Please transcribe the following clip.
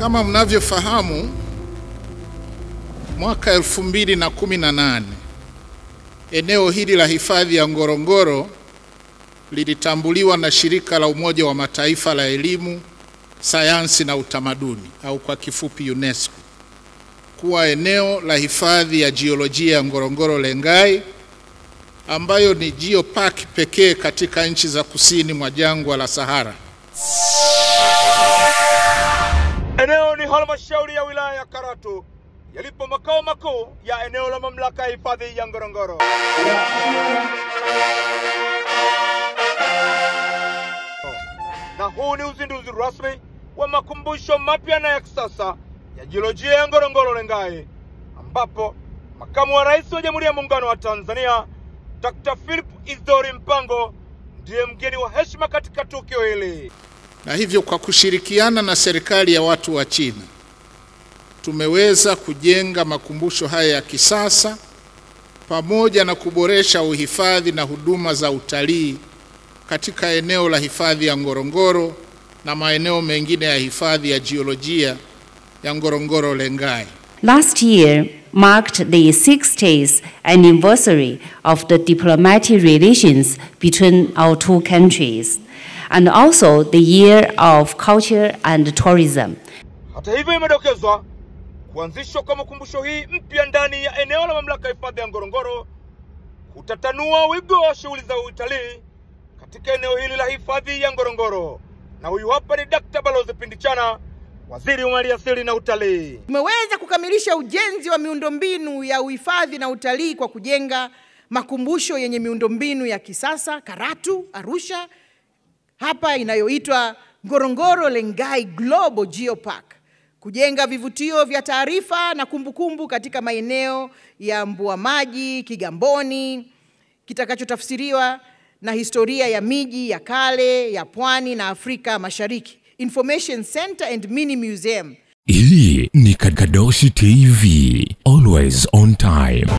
Kama mnavyofahamu, mwaka 2018 eneo hili la hifadhi ya Ngorongoro lilitambuliwa na shirika la Umoja wa Mataifa la elimu, sayansi na utamaduni, au kwa kifupi UNESCO, kuwa eneo la hifadhi ya jiolojia ya Ngorongoro Lengai, ambayo ni geopark pekee katika nchi za kusini mwa jangwa la Sahara. Eneo ni halmashauri ya wilaya ya Karatu, yalipo makao makuu ya eneo la mamlaka ya hifadhi ya Ngorongoro. Na huu ni uzinduzi rasmi wa makumbusho mapya na ya kisasa ya jiolojia ya Ngorongoro Lengai, ambapo makamu wa rais wa Jamhuri ya Muungano wa Tanzania Dr. Philip Isdori Mpango ndiye mgeni wa heshima katika tukio hili. Na hivyo kwa kushirikiana na serikali ya watu wa China, tumeweza kujenga makumbusho haya ya kisasa pamoja na kuboresha uhifadhi na huduma za utalii katika eneo la hifadhi ya Ngorongoro na maeneo mengine ya hifadhi ya jiolojia ya Ngorongoro Lengai. Last year marked the 60th anniversary of the diplomatic relations between our two countries, and also the year of culture and tourism. Hata hivyo, imedokezwa kuanzishwa kwa makumbusho hii mpya ndani ya eneo la mamlaka ya hifadhi ya Ngorongoro kutatanua wigo wa shughuli za utalii katika eneo hili la hifadhi ya Ngorongoro. Na huyu hapa ni Dr. Balozi Pindichana, Waziri wa Maliasili na Utalii. Tumeweza kukamilisha ujenzi wa miundombinu ya uhifadhi na utalii kwa kujenga makumbusho yenye miundombinu ya kisasa Karatu, Arusha, hapa inayoitwa Ngorongoro Lengai Global Geopark, kujenga vivutio vya taarifa na kumbukumbu katika maeneo ya Mbua Maji, Kigamboni, kitakachotafsiriwa na historia ya miji ya kale ya pwani na Afrika Mashariki, Information Center and Mini Museum. Hii ni Kadoshi TV, always on time.